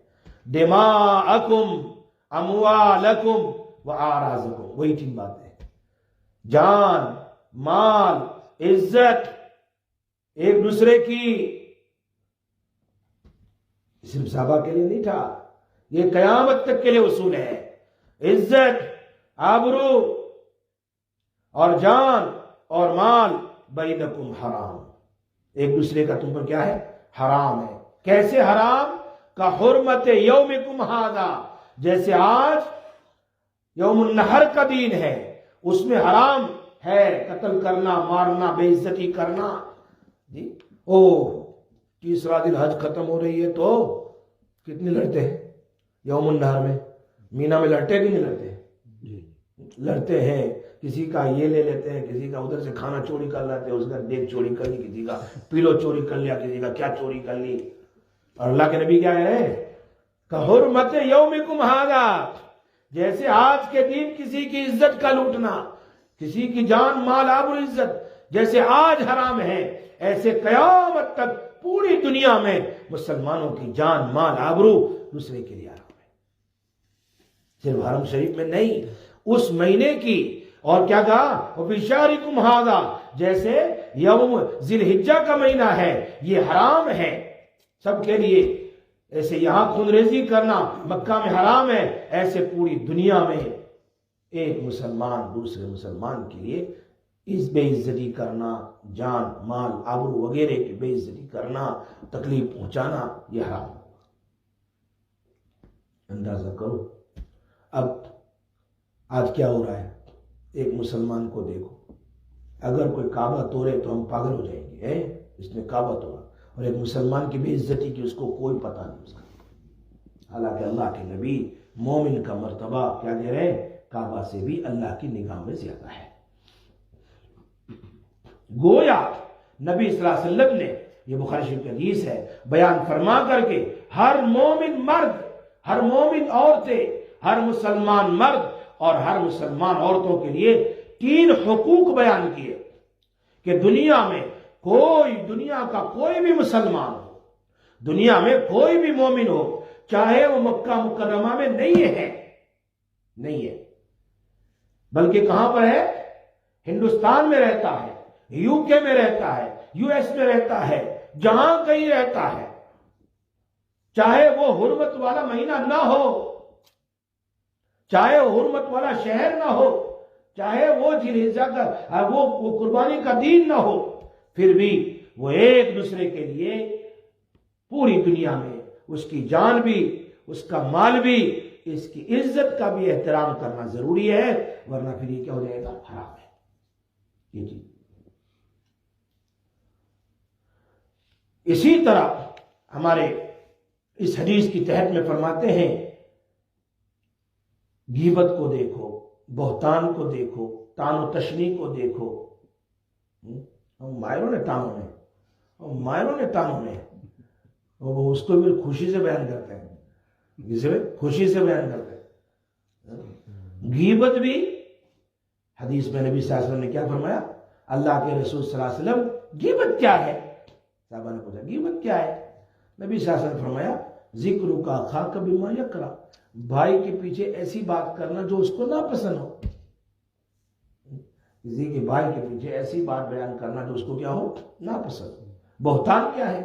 دماءکم اموالکم واعراضکم، وہی 3 باتیں، جان مال عزت ایک دوسرے کی، صرف صحابہ کے لیے نہیں تھا، یہ قیامت تک کے لیے اصول ہے۔ عزت آبرو اور جان اور مال بینکم حرام، ایک دوسرے کا تم پر کیا ہے؟ حرام ہے۔ کیسے حرام؟ کا حرمت یومکم ھذا، جیسے آج یوم النحر کا دین ہے، اس میں حرام ہے قتل کرنا، مارنا، بے عزتی کرنا۔ جی تیسرا دن حج ختم ہو رہی ہے تو کتنے لڑتے ہیں یوم النحر میں؟ مینا میں لڑتے کہ نہیں لڑتے؟ لڑتے ہیں، کسی کا یہ لے لیتے ہیں، کسی کا ادھر سے کھانا چوری کر لیتے ہیں، اس کا دیگ چوری کر لی، کسی کا پیلو چوری کر لیا، کسی کا کیا چوری کر لی۔ اور اللہ کے نبی کیا ہے کہ حرمت یومکم ھذا، جیسے آج کے دن کسی کی عزت کا لوٹنا، کسی کی جان مال آبرو عزت جیسے آج حرام ہے، ایسے قیامت تک پوری دنیا میں مسلمانوں کی جان مال آبرو دوسرے کے لیے حرام ہے۔ صرف حرم شریف میں نہیں، اس مہینے کی، اور کیا کہا؟ وَفِي شَهْرِكُمْ هَذَا، جیسے یوم ذی الحجہ کا مہینہ ہے یہ حرام ہے سب کے لیے، ایسے یہاں خون ریزی کرنا مکہ میں حرام ہے، ایسے پوری دنیا میں ایک مسلمان دوسرے مسلمان کے لیے اس بے عزتی کرنا، جان مال آبرو وغیرہ کی بے عزتی کرنا، تکلیف پہنچانا، یہ حرام ہے۔ اندازہ کرو اب آج کیا ہو رہا ہے۔ ایک مسلمان کو دیکھو، اگر کوئی کعبہ توڑے تو ہم پاگل ہو جائیں گے، اس نے کعبہ توڑا، اور ایک مسلمان کی بے عزتی کی اس کو کوئی پتہ نہیں اس کا۔ حالانکہ اللہ کے نبی مومن کا مرتبہ کیا دے رہے ہیں؟ کعبہ سے بھی اللہ کی نگاہ میں زیادہ ہے۔ گویا نبی صلی اللہ علیہ وسلم نے، یہ بخاری شریف کی حدیث ہے، بیان فرما کر کے ہر مومن مرد، ہر مومن عورتیں، ہر مسلمان مرد اور ہر مسلمان عورتوں کے لیے 3 حقوق بیان کیے کہ دنیا میں دنیا کا کوئی بھی مسلمان ہو، دنیا میں کوئی بھی مومن ہو، چاہے وہ مکہ مکرمہ میں نہیں ہے بلکہ کہاں پر ہے؟ ہندوستان میں رہتا ہے، یو کے میں رہتا ہے، یو ایس میں رہتا ہے، جہاں کہیں رہتا ہے، چاہے وہ حرمت والا مہینہ نہ ہو، چاہے وہ حرمت والا شہر نہ ہو، چاہے وہ ذوالحجہ کا وہ قربانی کا دین نہ ہو، پھر بھی وہ ایک دوسرے کے لیے پوری دنیا میں اس کی جان بھی، اس کا مال بھی، اس کی عزت کا بھی احترام کرنا ضروری ہے، ورنہ پھر یہ کیا ہو جائے گا؟ حرام ہے یہ چیز۔ اسی طرح ہمارے اس حدیث کی تحت میں فرماتے ہیں غیبت کو دیکھو، بہتان کو دیکھو، تان و تشنیع کو دیکھو۔ ہم ماہروں نے تانوں نے وہ اس کو بھی خوشی سے بیان کرتے ہیں، جسے خوشی سے بیان کرتے ہیں۔ غیبت بھی حدیث میں نبی صلی اللہ علیہ وسلم نے کیا فرمایا؟ اللہ کے رسول صلی اللہ علیہ وسلم غیبت کیا ہے؟ صحابہ نے پوچھا غیبت کیا ہے؟ نبی صلی اللہ علیہ وسلم نے فرمایا ذکر کا اخاک بما یکرہ، بھائی کے پیچھے ایسی بات کرنا جو اس کو ناپسند ہو، کسی کے بھائی کے پیچھے ایسی بات بیان کرنا جو اس کو کیا ہو؟ ناپسند۔ بہتان کیا ہے؟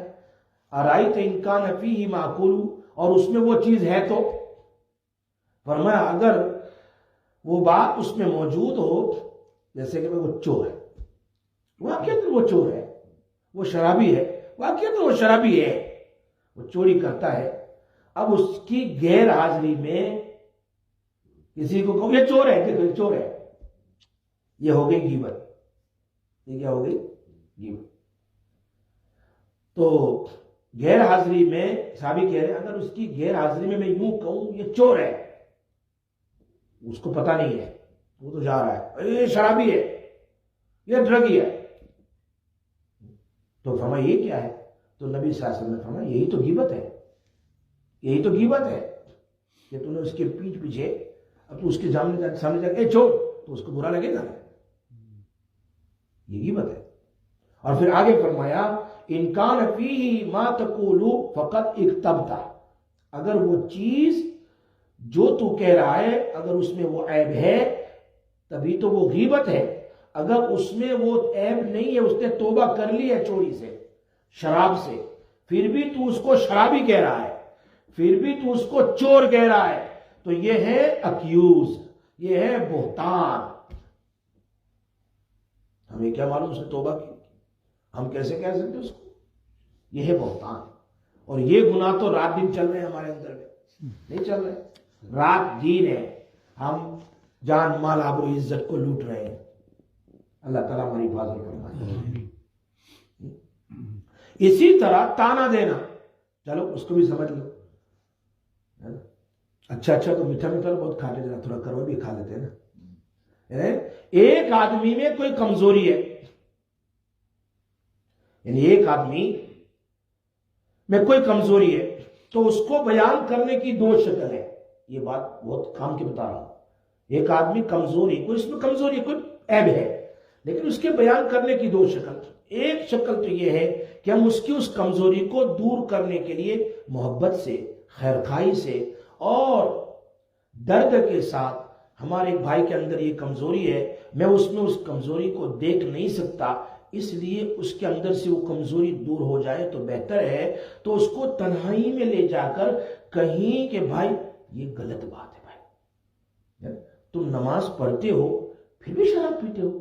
ارائیت ان کان فیہ معقول، اور اس میں وہ چیز ہے تو، فرمایا اگر وہ بات اس میں موجود ہو، جیسے کہ وہ چور ہے، واقعات وہ چور ہے، وہ شرابی ہے، واقعات وہ شرابی ہے، وہ چوری کرتا ہے، اب اس کی غیر حاضری میں کسی کو کہو یہ چور ہے، دیکھو یہ چور ہے، یہ ہو گئی غیبت۔ یہ کیا ہو گئی؟ غیبت۔ تو غیر حاضری میں صحابی کہہ رہے ہیں اگر اس کی غیر حاضری میں یوں کہوں یہ چور ہے، اس کو پتہ نہیں ہے، وہ تو جا رہا ہے یہ شرابی ہے، یہ ڈرگی ہے، تو فرمایا یہ کیا ہے؟ تو نبی صلی اللہ علیہ وسلم نے فرمایا یہی تو غیبت ہے، یہی تو غیبت ہے کہ تو نے اس کے پیچھے اب تو اس کے سامنے جا کے اے چور، تو اس کو برا لگے گا، یہ غیبت ہے۔ اور پھر آگے فرمایا ان کان فیہ ما تقول فقد اکتمتہ، اگر وہ چیز جو تو کہہ رہا ہے اگر اس میں وہ عیب ہے تبھی تو وہ غیبت ہے، اگر اس میں وہ عیب نہیں ہے، اس نے توبہ کر لی ہے چوری سے، شراب سے، پھر بھی تو اس کو شرابی کہہ رہا ہے، پھر بھی تو اس کو چور کہہ رہا ہے، تو یہ ہے اکیوز، یہ ہے بہتان۔ ہمیں کیا معلوم اس نے توبہ کی؟ ہم کیسے کہہ سکتے اس کو؟ یہ ہے بہتان۔ اور یہ گناہ تو رات دن چل رہے ہیں ہمارے اندر میں، نہیں چل رہے، رات دن ہے، ہم جان مال آبرو عزت کو لوٹ رہے ہیں۔ اللہ تعالیٰ ہماری حفاظت فرمائے۔ اسی طرح تانا دینا، چلو اس کو بھی سمجھ لو، اچھا تو میٹھا بہت کھا لیتے، تھوڑا کرو بھی کھا لیتے ہیں نا۔ ایک آدمی میں کوئی کمزوری ہے، یعنی ایک آدمی میں کوئی کمزوری ہے تو اس کو بیان کرنے کی 2 شکل ہے، یہ بات بہت کام کی بتا رہا ہوں۔ ایک آدمی کمزوری، کوئی اس میں کمزوری، کوئی عیب ہے، لیکن اس کے بیان کرنے کی 2 شکل۔ ایک شکل تو یہ ہے کہ ہم اس کی اس کمزوری کو دور کرنے کے لیے محبت سے، خیرخواہی سے اور درد کے ساتھ، ہمارے بھائی کے اندر یہ کمزوری ہے، میں اس میں اس کمزوری کو دیکھ نہیں سکتا، اس لیے اس کے اندر سے وہ کمزوری دور ہو جائے تو بہتر ہے، تو اس کو تنہائی میں لے جا کر کہیں کہ بھائی یہ غلط بات ہے، بھائی تم نماز پڑھتے ہو پھر بھی شراب پیتے ہو،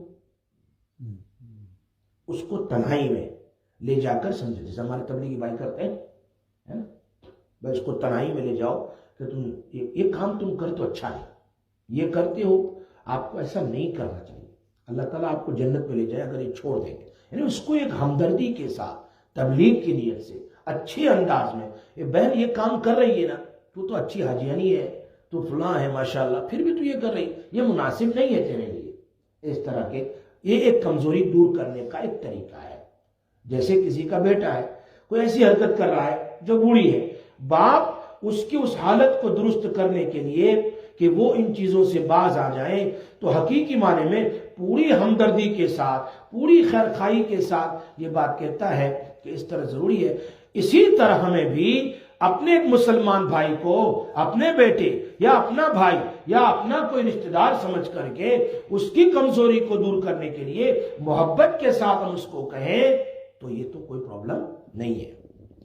اس کو تنہائی میں لے جا کر سمجھو، جیسے ہمارے تبلیغی بھائی کرتے ہیں نا، بس اس کو تنہائی میں لے جاؤ کہ تم یہ کام تم کر تو اچھا ہے، یہ کرتے ہو، آپ کو ایسا نہیں کرنا چاہیے، اللہ تعالیٰ آپ کو جنت میں لے جائے اگر یہ چھوڑ دیں گے۔ یعنی اس کو ایک ہمدردی کے ساتھ، تبلیغ کی نیت سے، اچھے انداز میں، یہ بہن یہ کام کر رہی ہے نا، تو اچھی حاجیانی ہے، تو فلاں ہے ماشاءاللہ، پھر بھی تو یہ کر رہی، یہ مناسب نہیں ہے تیرے لیے، اس طرح کے یہ ایک کمزوری دور کرنے کا ایک طریقہ ہے. جیسے کسی کا بیٹا ہے، کوئی ایسی حرکت کر رہا ہے جو بری ہے، باپ اس کی اس حالت کو درست کرنے کے لیے کہ وہ ان چیزوں سے باز آ جائیں، تو حقیقی معنی میں پوری ہمدردی کے ساتھ، پوری خیرخواہی کے ساتھ یہ بات کہتا ہے کہ اس طرح ضروری ہے. اسی طرح ہمیں بھی اپنے ایک مسلمان بھائی کو اپنے بیٹے یا اپنا بھائی یا اپنا کوئی رشتہ دار سمجھ کر کے اس کی کمزوری کو دور کرنے کے لیے محبت کے ساتھ ہم اس کو کہیں تو یہ تو کوئی پرابلم نہیں ہے،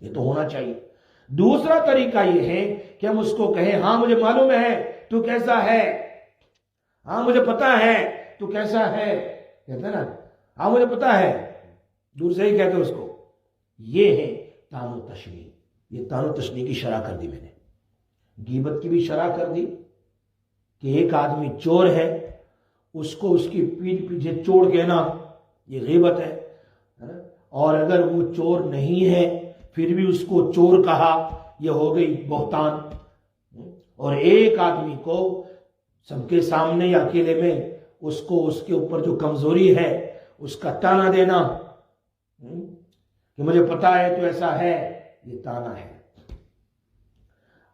یہ تو ہونا چاہیے. دوسرا طریقہ یہ ہے کہ ہم اس کو کہیں ہاں مجھے معلوم ہے تو کیسا ہے، ہاں مجھے پتا ہے تو کیسا ہے، کہتے ہیں نا ہاں مجھے پتا ہے، دور سے ہی کہتے اس کو. یہ ہے طعن و تشنیع. یہ طعن و تشنیع کی شرح کر دی میں نے. غیبت کی بھی شرح کر دی کہ ایک آدمی چور ہے، اس کو اس کی پیٹھ پیچھے چور کہنا یہ غیبت ہے. اور اگر وہ چور نہیں ہے پھر بھی اس کو چور کہا، یہ ہو گئی بہتان. اور ایک آدمی کو سب کے سامنے یا اکیلے میں اس کو اس کے اوپر جو کمزوری ہے اس کا تانا دینا کہ مجھے پتا ہے تو ایسا ہے، یہ تانا ہے.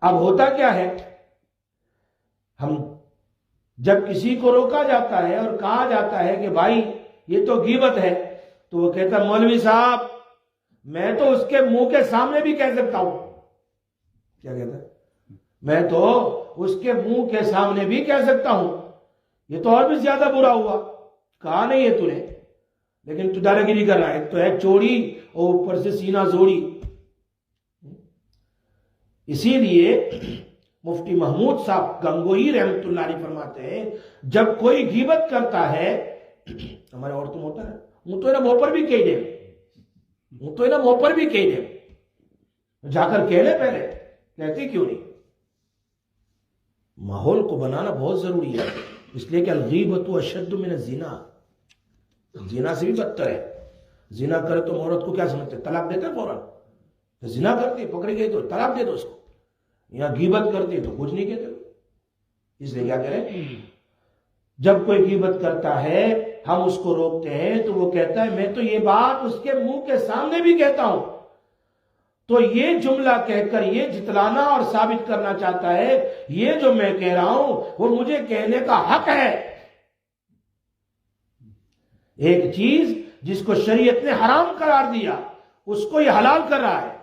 اب ہوتا کیا ہے، ہم جب کسی کو روکا جاتا ہے اور کہا جاتا ہے کہ بھائی یہ تو غیبت ہے، تو وہ کہتا مولوی صاحب میں تو اس کے منہ کے سامنے بھی کہہ سکتا ہوں. کیا کہتا ہے؟ میں تو اس کے منہ کے سامنے بھی کہہ سکتا ہوں، یہ تو اور بھی زیادہ برا ہوا. کہا نہیں ہے تو نے، لیکن تو دادا گیری کر رہا ہے. تو ہے چوڑی اور اوپر سے سینہ زوڑی. اسی لیے مفتی محمود صاحب گنگوہی رحمت اللہ علیہ فرماتے ہیں جب کوئی غیبت کرتا ہے، ہمارے عورتوں میں ہوتا ہے وہ تو منہ پر بھی کہہ دے، وہ تو منہ پر بھی کہہ دے، جا کر کہہ لے پہلے، کہتی کیوں نہیں. ماحول کو بنانا بہت ضروری ہے، اس لیے کہ الغیبۃ اشد من الزنا، زنا سے بھی بدتر ہے. زنا کرے تو عورت کو کیا سمجھتے ہیں؟ طلاق دیتے فوراً. زنا کرتی پکڑی گئی تو طلاق دے دو اس کو. یا غیبت کرتی تو کچھ نہیں کہتے. اس لیے کیا کریں، جب کوئی غیبت کرتا ہے ہم اس کو روکتے ہیں تو وہ کہتا ہے میں تو یہ بات اس کے منہ کے سامنے بھی کہتا ہوں. تو یہ جملہ کہہ کر یہ جتلانا اور ثابت کرنا چاہتا ہے یہ جو میں کہہ رہا ہوں وہ مجھے کہنے کا حق ہے. ایک چیز جس کو شریعت نے حرام قرار دیا اس کو یہ حلال کر رہا ہے.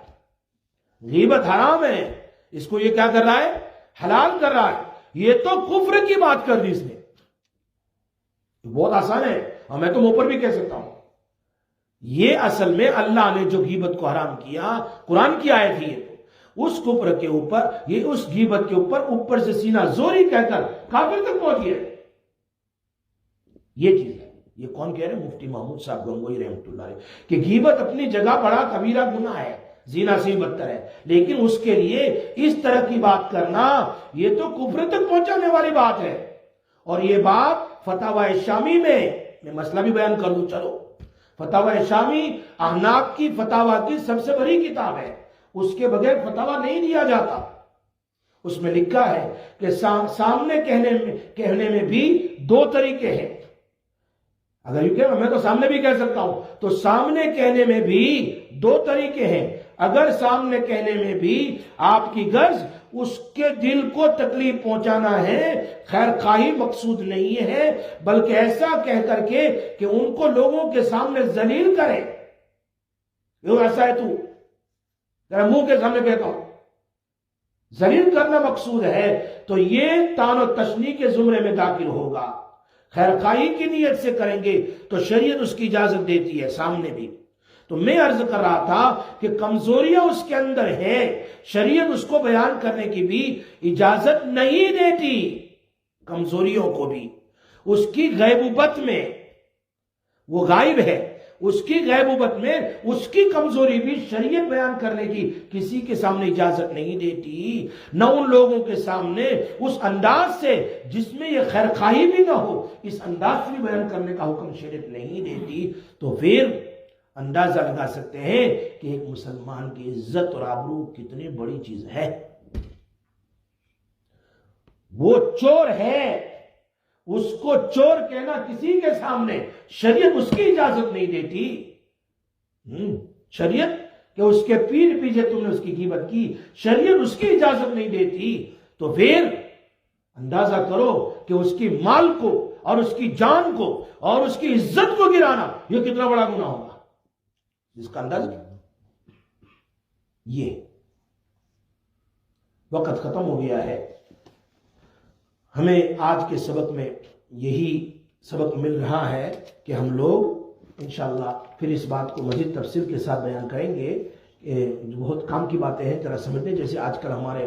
غیبت حرام ہے، اس کو یہ کیا کر رہا ہے؟ حلال کر رہا ہے. یہ تو کفر کی بات کر دی اس نے. بہت آسان ہے اور میں تو منہ پر بھی کہہ سکتا ہوں. یہ اصل میں اللہ نے جو غیبت کو حرام کیا، قرآن کی آیت ہے، اس کفر کے اوپر، یہ اس غیبت کے اوپر سے سینہ زوری کہہ کر کافر تک پہنچ گیا. یہ چیز ہے. یہ کون کہہ رہے ہیں؟ مفتی محمود صاحب گنگوہی رحمت اللہ علیہ کہ غیبت اپنی جگہ بڑا کبیرہ گناہ ہے، زنا سے بھی بدتر ہے، لیکن اس کے لیے اس طرح کی بات کرنا یہ تو کفر تک پہنچانے والی بات ہے. اور یہ بات فتاوی شامی میں مسئلہ بھی بیان کر دوں. چلو، فتاوی شامی احناف کی فتاوی کی سب سے بڑی کتاب ہے، اس کے بغیر فتاوی نہیں دیا جاتا. اس میں لکھا ہے کہ سامنے کہنے میں بھی دو طریقے ہیں. اگر یہ کہ میں تو سامنے بھی کہہ سکتا ہوں، تو سامنے کہنے میں بھی دو طریقے ہیں. اگر سامنے کہنے میں بھی آپ کی غرض اس کے دل کو تکلیف پہنچانا ہے، خیر خواہی مقصود نہیں ہے، بلکہ ایسا کہہ کر کے کہ ان کو لوگوں کے سامنے ذلیل کرے، یہ ایسا ہے تو ذرا منہ کے سامنے کہتا ہوں، ذلیل کرنا مقصود ہے، تو یہ طعن و تشنیع کے زمرے میں داخل ہوگا. خیر خواہی کی نیت سے کریں گے تو شریعت اس کی اجازت دیتی ہے سامنے بھی. تو میں عرض کر رہا تھا کہ کمزوریاں اس کے اندر ہیں، شریعت اس کو بیان کرنے کی بھی اجازت نہیں دیتی. کمزوریوں کو بھی اس کی غیبوبت میں، وہ غائب ہے، اس کی غیبوبت میں اس کی کمزوری بھی شریعت بیان کرنے کی کسی کے سامنے اجازت نہیں دیتی. نہ ان لوگوں کے سامنے اس انداز سے جس میں یہ خیر خواہی بھی نہ ہو، اس انداز سے بھی بیان کرنے کا حکم شریعت نہیں دیتی. تو پھر اندازہ لگا سکتے ہیں کہ ایک مسلمان کی عزت اور آبرو کتنی بڑی چیز ہے. وہ چور ہے، اس کو چور کہنا کسی کے سامنے شریعت اس کی اجازت نہیں دیتی. شریعت کہ اس کے پیٹ پیچھے تم نے اس کی غیبت کی، شریعت اس کی اجازت نہیں دیتی. تو پھر اندازہ کرو کہ اس کی مال کو اور اس کی جان کو اور اس کی عزت کو گرانا یہ کتنا بڑا گناہ ہوگا. جس کا اندازہ یہ وقت ختم ہو گیا ہے. ہمیں آج کے سبق میں یہی سبق مل رہا ہے کہ ہم لوگ انشاءاللہ پھر اس بات کو مزید تفصیل کے ساتھ بیان کریں گے. بہت کام کی باتیں ہیں ذرا سمجھتے ہیں. جیسے آج کل ہمارے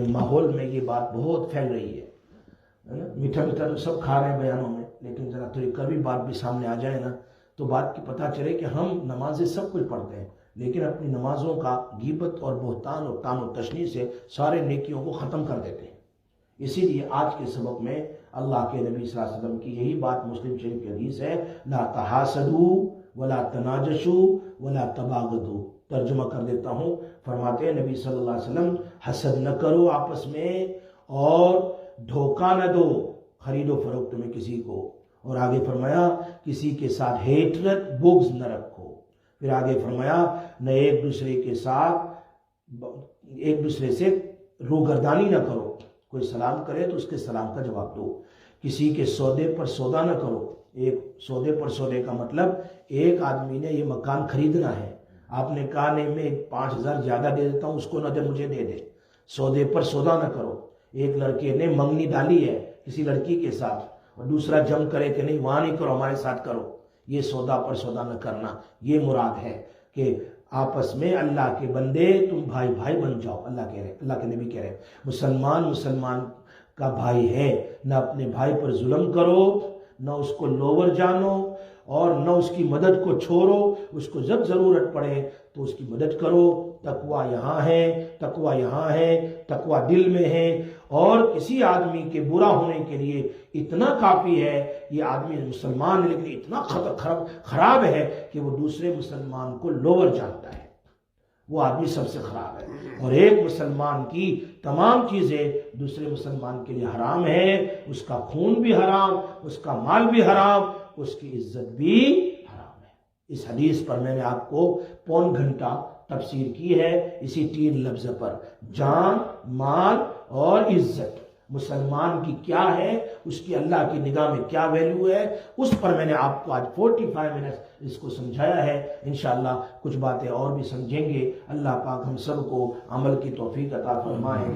ماحول میں یہ بات بہت پھیل رہی ہے. میٹھا میٹھا تو سب کھا رہے ہیں بیانوں میں، لیکن ذرا تھوڑی کڑوی بات بھی سامنے آ جائے نا تو بات کی پتہ چلے کہ ہم نمازیں سب کچھ پڑھتے ہیں لیکن اپنی نمازوں کا غیبت اور بہتان اور طعن و تشنیع سے سارے نیکیوں کو ختم کر دیتے ہیں. اسی لیے آج کے سبق میں اللہ کے نبی صلی اللہ علیہ وسلم کی یہی بات مسلم شریف کی حدیث ہے، لا تحاسدوا ولا تناجشوا ولا تباغضوا. ترجمہ کر دیتا ہوں. فرماتے ہیں نبی صلی اللہ علیہ وسلم، حسد نہ کرو آپس میں اور دھوکہ نہ دو خرید و فروخت میں کسی کو. اور آگے فرمایا کسی کے ساتھ ہیٹرت بغض نہ رکھو. پھر آگے فرمایا نہ ایک دوسرے سے روگردانی نہ کرو. کوئی سلام کرے تو اس کے سلام کا جواب دو. کسی کے سودے پر سودا نہ کرو. ایک سودے پر سودے کا مطلب ایک آدمی نے یہ مکان خریدنا ہے، آپ نے کہا نہیں میں 5,000 زیادہ دے دیتا ہوں، اس کو نہ دے مجھے دے دے. سودے پر سودا نہ کرو. ایک لڑکے نے منگنی ڈالی ہے کسی لڑکی کے ساتھ اور دوسرا جم کرے کہ نہیں وہاں نہیں کرو ہمارے ساتھ کرو. یہ سودا پر سودا نہ کرنا. یہ مراد ہے کہ آپس میں اللہ کے بندے تم بھائی بھائی بن جاؤ. اللہ کے نبی کہہ رہے مسلمان کا بھائی ہے. نہ اپنے بھائی پر ظلم کرو، نہ اس کو لوور جانو اور نہ اس کی مدد کو چھوڑو. اس کو جب ضرورت پڑے تو اس کی مدد کرو. تقویٰ یہاں ہے، تقویٰ یہاں ہے، تقویٰ دل میں ہے. اور کسی آدمی کے برا ہونے کے لیے اتنا کافی ہے یہ آدمی مسلمان ہے لیکن اتنا خراب ہے کہ وہ دوسرے مسلمان کو لوور جانتا ہے. وہ آدمی سب سے خراب ہے. اور ایک مسلمان کی تمام چیزیں دوسرے مسلمان کے لیے حرام ہے. اس کا خون بھی حرام، اس کا مال بھی حرام، اس کی عزت بھی حرام ہے. اس حدیث پر میں نے آپ کو پون گھنٹہ تفسیر کی ہے اسی 3 لفظ پر، جان، مال اور عزت. مسلمان کی کیا ہے، اس کی اللہ کی نگاہ میں کیا ویلیو ہے، اس پر میں نے آپ کو آج 45 منٹ اس کو سمجھایا ہے. انشاءاللہ کچھ باتیں اور بھی سمجھیں گے. اللہ پاک ہم سب کو عمل کی توفیق عطا فرمائے.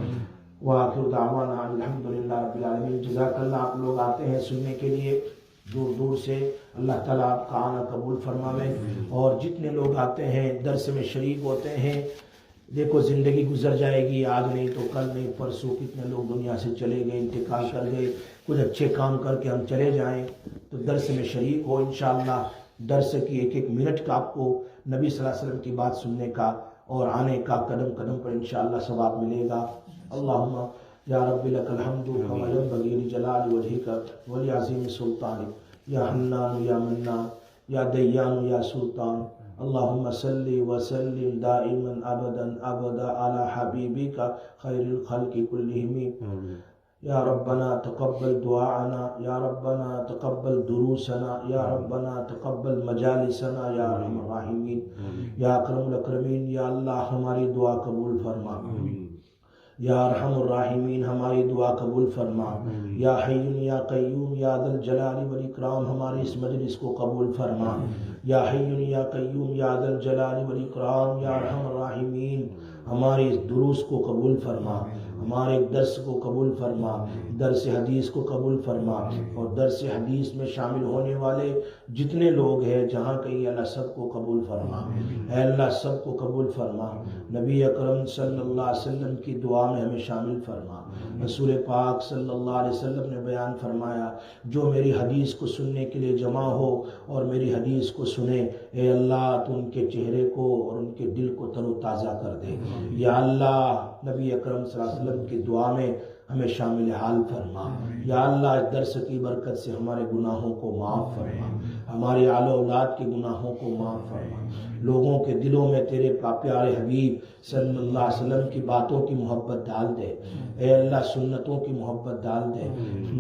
وآخر دعوانا الحمدللہ رب العالمین. جزاک اللہ. آپ لوگ آتے ہیں سننے کے لیے دور دور سے، اللہ تعالیٰ آپ کا آنا قبول فرماوے. اور جتنے لوگ آتے ہیں درس میں شریک ہوتے ہیں، دیکھو زندگی گزر جائے گی، آج نہیں تو کل نہیں پرسوں کتنے لوگ دنیا سے چلے گئے، انتقال کر گئے. کچھ اچھے کام کر کے ہم چلے جائیں تو درس میں شریک ہو. انشاءاللہ درس کی ایک ایک منٹ کا آپ کو نبی صلی اللہ علیہ وسلم کی بات سننے کا اور آنے کا قدم قدم پر انشاءاللہ ثواب ملے گا. اللہم یا رب لک الحمد کما ینبغی لجلال وجہک ولعظیم سلطانک یا حنان یا منان یا دیان یا سلطان. اللہم صلی وسلم دائما ابدا علی حبیبک خیر الخلق کلہم. یا ربنا تقبل دعاءنا، یا ربنا تقبل دروسنا، یا ربنا تقبل مجالسنا یا ارحم الراحمین. یا اکرم الاکرمین. یا اللہ ہماری دعا قبول فرما. یا ارحم الراحمین ہماری دعا قبول فرما. یا حی یا قیوم یا ذا الجلال والاکرام ہماری اس مجلس کو قبول فرما. یا حی یا قیوم یا ذا الجلال والاکرام یا ارحم الراحمین ہمارے اس دروس کو قبول فرما، ہمارے درس کو قبول فرما، درس حدیث کو قبول فرما. اور درس حدیث میں شامل ہونے والے جتنے لوگ ہیں جہاں کہیں اللہ سب کو قبول فرما. اے اللہ سب کو قبول فرما. نبی اکرم صلی اللہ علیہ وسلم کی دعا میں ہمیں شامل فرما. رسول پاک صلی اللہ علیہ وسلم نے بیان فرمایا جو میری حدیث کو سننے کے لیے جمع ہو اور میری حدیث کو سنے، اے اللہ تو ان کے چہرے کو اور ان کے دل کو تر و تازہ کر دے. یا اللہ نبی اکرم صلی اللہ علیہ وسلم کی دعا میں ہمیں شامل حال فرما. یا اللہ اس درس کی برکت سے ہمارے گناہوں کو معاف فرما، ہمارے آل و اولاد کے گناہوں کو معاف فرما. لوگوں کے دلوں میں تیرے پیارے حبیب صلی اللہ علیہ وسلم کی باتوں کی محبت ڈال دے، اے اللہ سنتوں کی محبت ڈال دے۔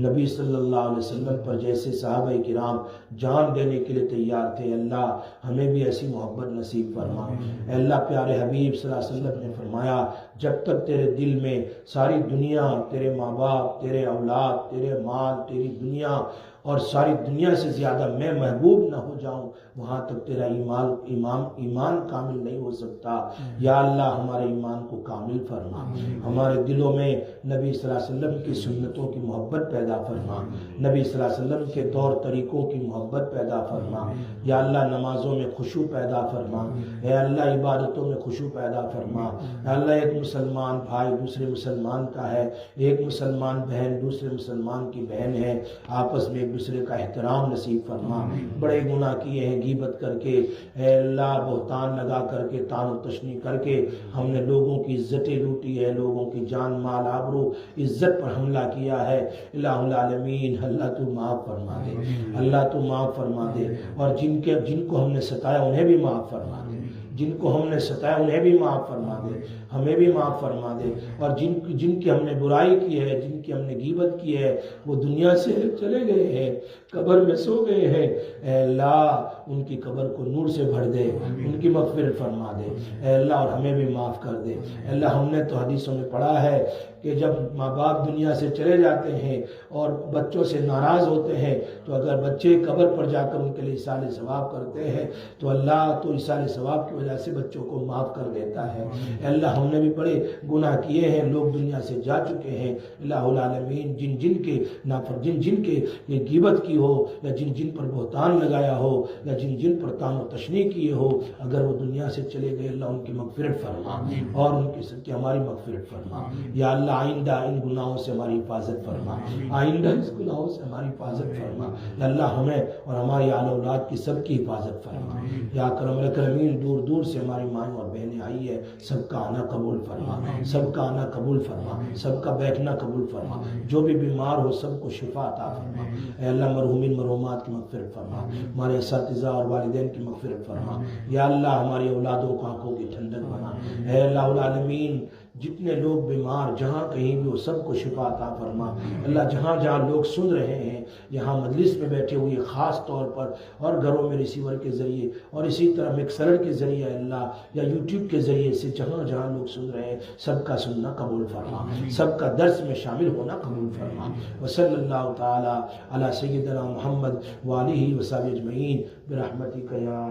نبی صلی اللہ علیہ وسلم پر جیسے صحابہ کرام جان دینے کے لیے تیار تھے، اللہ ہمیں بھی ایسی محبت نصیب فرما۔ اے اللہ پیارے حبیب صلی اللہ علیہ وسلم نے فرمایا جب تک تیرے دل میں ساری دنیا، تیرے ماں باپ، تیرے اولاد، تیرے مال، تیری دنیا اور ساری دنیا سے زیادہ میں محبوب نہ ہو جاؤں، وہاں تک تیرا ایمان کامل نہیں ہو سکتا۔ یا اللہ ہمارے ایمان کو کامل فرما، ہمارے دلوں میں نبی صلی اللہ علیہ وسلم کی سنتوں کی محبت پیدا فرما، نبی صلی اللہ علیہ وسلم کے طور طریقوں کی محبت پیدا فرما۔ یا اللہ نمازوں میں خشوع پیدا فرما، اے اللہ عبادتوں میں خشوع پیدا فرما۔ اے اللہ ایک مسلمان بھائی دوسرے مسلمان کا ہے، ایک مسلمان بہن دوسرے مسلمان کی بہن ہے، آپس میں ایک دوسرے کا احترام نصیب فرما۔ بڑے گناہ کیے ہیں غیبت کر کے، اے اللہ بہتان لگا کر کے، طعن و تشنیع کر کے ہم نے لوگوں کی عزتیں لوٹی ہے، لوگوں کی جان مال آبرو عزت پر حملہ کیا ہے۔ الہ العالمین اللہ تو معاف فرما دے، اللہ تو معاف فرما دے، اور جن کو ہم نے ستایا انہیں بھی معاف فرما دے، جن کو ہم نے ستایا انہیں بھی معاف فرما دے، ہمیں بھی معاف فرما دے، اور جن کی ہم نے برائی کی ہے، جن کی ہم نے غیبت کی ہے، وہ دنیا سے چلے گئے ہیں، قبر میں سو گئے ہیں، اے اللہ ان کی قبر کو نور سے بھر دے، ان کی مغفرت فرما دے، اے اللہ اور ہمیں بھی معاف کر دے۔ اے اللہ ہم نے تو حدیثوں میں پڑھا ہے کہ جب ماں باپ دنیا سے چلے جاتے ہیں اور بچوں سے ناراض ہوتے ہیں تو اگر بچے قبر پر جا کر ان کے لیے ایصال ثواب کرتے ہیں تو اللہ تو ایصال ثواب کی وجہ سے بچوں کو معاف کر دیتا ہے۔ اے اللہ ہم نے بھی بڑے گناہ کیے ہیں، لوگ دنیا سے جا چکے ہیں، الہ العالمین جن کے یہ غیبت کی ہو یا جن پر بہتان لگایا ہو یا جن پر طعن و تشنیع کیے ہو، اگر وہ دنیا سے چلے گئے اللہ ان کی مغفرت فرما اور ان کی سب کی ہماری مغفرت فرما۔ یا اللہ آئندہ ان گناہوں سے ہماری حفاظت فرما، آئندہ اس گناہوں سے ہماری حفاظت فرما۔ یا اللہ ہمیں اور ہماری آل اولاد کی سب کی حفاظت فرما۔ یا اکرم الاکرمین دور دور سے ہماری مائیں اور بہنیں آئی ہے، سب کا آنا قبول فرما، سب کا آنا قبول فرما، سب کا بیٹھنا قبول فرما، جو بھی بیمار ہو سب کو شفا عطا فرما۔ اے اللہ مرحومین مرحومات کی مغفرت فرما، ہمارے اساتذہ اور والدین کی مغفرت فرما۔ یا اللہ ہماری اولادوں کو آنکھوں کی ٹھنڈک بنا۔ اے اللہ العالمین جتنے لوگ بیمار جہاں کہیں بھی ہو سب کو شفا عطا فرما۔ اللہ جہاں جہاں لوگ سن رہے ہیں، یہاں مجلس میں بیٹھے ہوئے خاص طور پر اور گھروں میں ریسیور کے ذریعے اور اسی طرح مکسر کے ذریعے اللہ یا یوٹیوب کے ذریعے سے جہاں جہاں لوگ سن رہے ہیں سب کا سننا قبول فرما، سب کا درس میں شامل ہونا قبول فرما۔ وصلی اللہ تعالی علی سیدنا محمد وآلہ وصحبہ اجمعین برحمتک یا